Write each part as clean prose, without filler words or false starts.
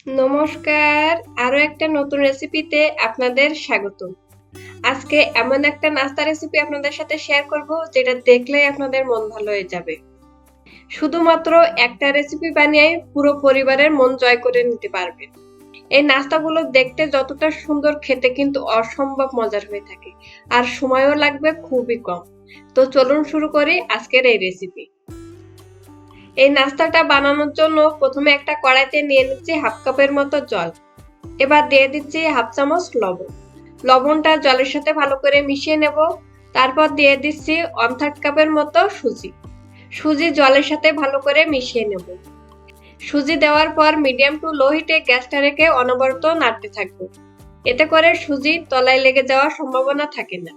নমস্কার, আরো একটা নতুন রেসিপিতে আপনাদের স্বাগত। আজকে এমন একটা নাস্তা রেসিপি আপনাদের সাথে শেয়ার করব যেটা দেখলেই আপনাদের মন ভালো হয়ে যাবে। শুধুমাত্র একটা রেসিপি বানিয়ে পুরো পরিবারের মন জয় করে নিতে পারবেন। এই নাস্তাগুলো দেখতে যতটা সুন্দর, খেতে কিন্তু অসম্ভব মজার হয়ে থাকে আর সময়ও লাগবে খুবই কম। তো চলুন শুরু করি আজকের এই রেসিপি। এই নাস্তাটা বানানোর জন্য প্রথমে একটা কড়াইতে নিয়ে নিচ্ছি হাফ কাপের মতো জল। এবার দিয়ে দিচ্ছি হাফ চামচ লবণ। লবণটা জলের সাথে ভালো করে মিশিয়ে নেব। তারপর দিয়ে দিচ্ছি 1/3 কাপের মতো সুজি। সুজি জলের সাথে ভালো করে মিশিয়ে নেব। সুজি দেওয়ার পর মিডিয়াম টু লো হিটে গ্যাসটা রেখে অনবরত নাড়তে থাকবো। এতে করে সুজি তলায় লেগে যাওয়ার সম্ভাবনা থাকে না।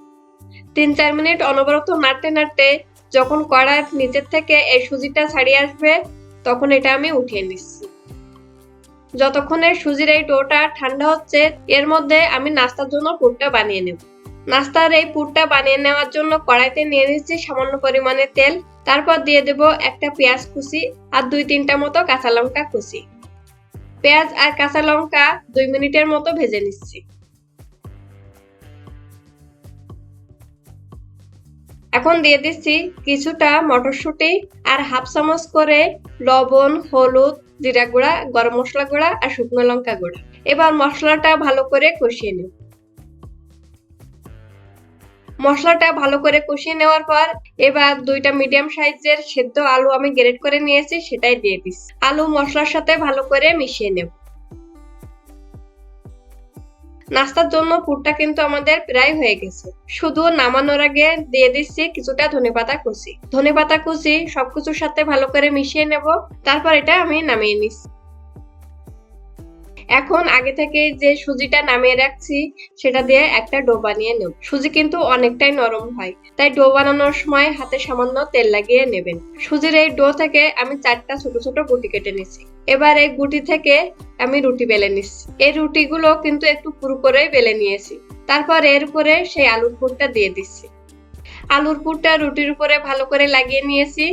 3-4 মিনিট অনবরত নাড়তে নাড়তে যখন কড়াইয়ের নিচের থেকে এই সুজিটা ছাড়িয়ে আসবে, তখন এটা আমি উঠিয়ে নিচ্ছি। যতক্ষণে সুজির এই ডোটা ঠান্ডা হচ্ছে, এর মধ্যে আমি নাস্তার জন্য পুরটা বানিয়ে নেব। নাস্তার এই পুরটা বানিয়ে নেওয়ার জন্য কড়াইতে নিয়ে নিচ্ছি সামান্য পরিমাণে তেল। তারপর দিয়ে দেব একটা পেঁয়াজ কুচি আর 2-3টা মতো কাঁচা লঙ্কা কুচি। পেঁয়াজ আর কাঁচা লঙ্কা 2 মিনিটের মতো ভেজে নিচ্ছি। এখন দিয়ে দিচ্ছি কিছুটা মটরশুঁটি আর হাফ চামচ করে লবণ, হলুদ, জিরা গুঁড়া, গরম মশলা গুঁড়া আর শুকনো লঙ্কা গুঁড়া। এবার মশলাটা ভালো করে কষিয়ে নেব। মশলাটা ভালো করে কষিয়ে নেওয়ার পর এবার 2টা মিডিয়াম সাইজের সেদ্ধ আলু আমি গ্রেট করে নিয়েছি, সেটাই দিয়ে দিচ্ছি। আলু মশলার সাথে ভালো করে মিশিয়ে নেব। নাস্তার জন্য পুরটা কিন্তু আমাদের প্রায় হয়ে গেছে। শুধু নামানোর আগে দিয়ে দিচ্ছি কিছুটা ধনেপাতা কুচি। ধনেপাতা কুচি সবকিছুর সাথে ভালো করে মিশিয়ে নেব। তারপর এটা আমি নামিয়ে নিচ্ছি। এখন আগে থেকে যে সুজিটা নামিয়ে রাখছি সেটা দিয়ে একটা ডো বানিয়ে নেব। সুজি কিন্তু অনেকটাই নরম হয়, তাই ডো বানানোর সময় হাতে সামান্য তেল লাগিয়ে নেবেন। সুজির এই ডো থেকে আমি 4টা ছোট ছোট গুটি কেটে নিচ্ছি। এবার এই গুটি থেকে আমি রুটি বেলে নিচ্ছি। এই রুটিগুলো কিন্তু একটু পুরু করে বেলে নিয়েছি। তারপর এর উপরে সেই আলুর পুরটা দিয়ে দিচ্ছি। আলুর পুরটা রুটির উপরে ভালো করে লাগিয়ে নিয়েছি।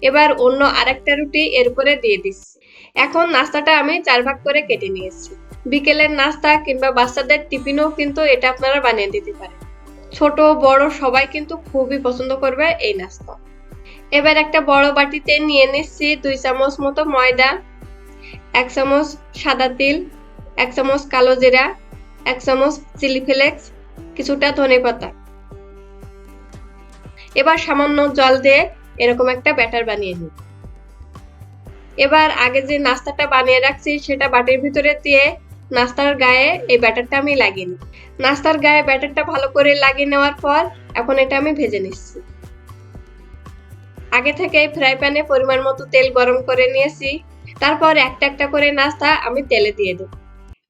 এবার অন্য আরেকটা রুটি এর উপরে দিয়ে দিচ্ছি। এখন নাস্তাটা আমি 4 ভাগ করে কেটে নিয়েছি। বিকেলের নাস্তা কিংবা বাচ্চাদের টিফিনেও কিন্তু এটা আপনারা বানিয়ে দিতে পারেন। ছোট বড় সবাই কিন্তু খুবই পছন্দ করবে এই নাস্তা। এবার একটা বড় বাটিতে নিয়ে নিচ্ছি 2 চামচ মতো ময়দা, 1 চামচ সাদা তিল, 1 চামচ কালো জিরা, 1 চামচ চিলি ফ্লেক্স, কিছুটা ধনেপাতা। এবার সামান্য জল দিয়ে এরকম একটা ব্যাটার বানিয়ে নিই। এবার আগে যে নাস্তাটা বানিয়ে রাখছি সেটা বাটির ভিতরে দিয়ে নাস্তার গায়ে এই ব্যাটারটা আমি লাগিয়ে নিই। নাস্তার গায়ে ব্যাটারটা ভালো করে লাগিয়ে নেওয়ার পর এখন এটা আমি ভেজে নিচ্ছি। আগে থেকে ফ্রাই প্যানে পরিমাণ মতো তেল গরম করে নিয়েছি। তারপর একটা একটা করে নাস্তা আমি তেলে দিয়ে দেব।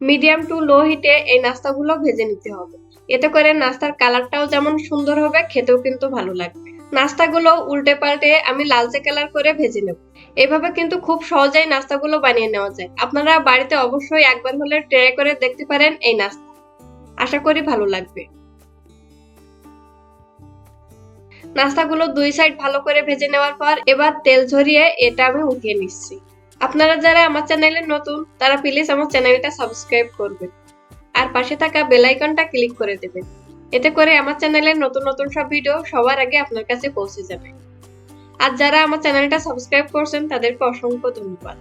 মিডিয়াম টু লো হিটে এই নাস্তাগুলো ভেজে নিতে হবে। এতে করে নাস্তার কালারটাও যেমন সুন্দর হবে, খেতেও কিন্তু ভালো লাগবে। নাস্তাগুলো উল্টে পাল্টে আমি লালচে কালার করে ভেজে নেব। এভাবে কিন্তু খুব সহজেই নাস্তাগুলো বানিয়ে নেওয়া যায়। আপনারা বাড়িতে অবশ্যই একবার হলে ট্রাই করে দেখতে পারেন এই নাস্তা। আশা করি ভালো লাগবে। নাস্তাগুলো 2 সাইড ভালো করে ভেজে নেওয়ার পর এবার তেল ঝরিয়ে এটা আমি উঠিয়ে নিচ্ছি। আপনারা যারা আমার চ্যানেলে নতুন তারা প্লিজ আমার চ্যানেলটা সাবস্ক্রাইব করবেন আর পাশে থাকা বেল আইকনটা ক্লিক করে দেবেন। এতে করে আমার চ্যানেলের নতুন নতুন সব ভিডিও সবার আগে আপনার কাছে পৌঁছে যাবে। আর যারা আমার চ্যানেলটা সাবস্ক্রাইব করছেন তাদেরকে অসংখ্য ধন্যবাদ।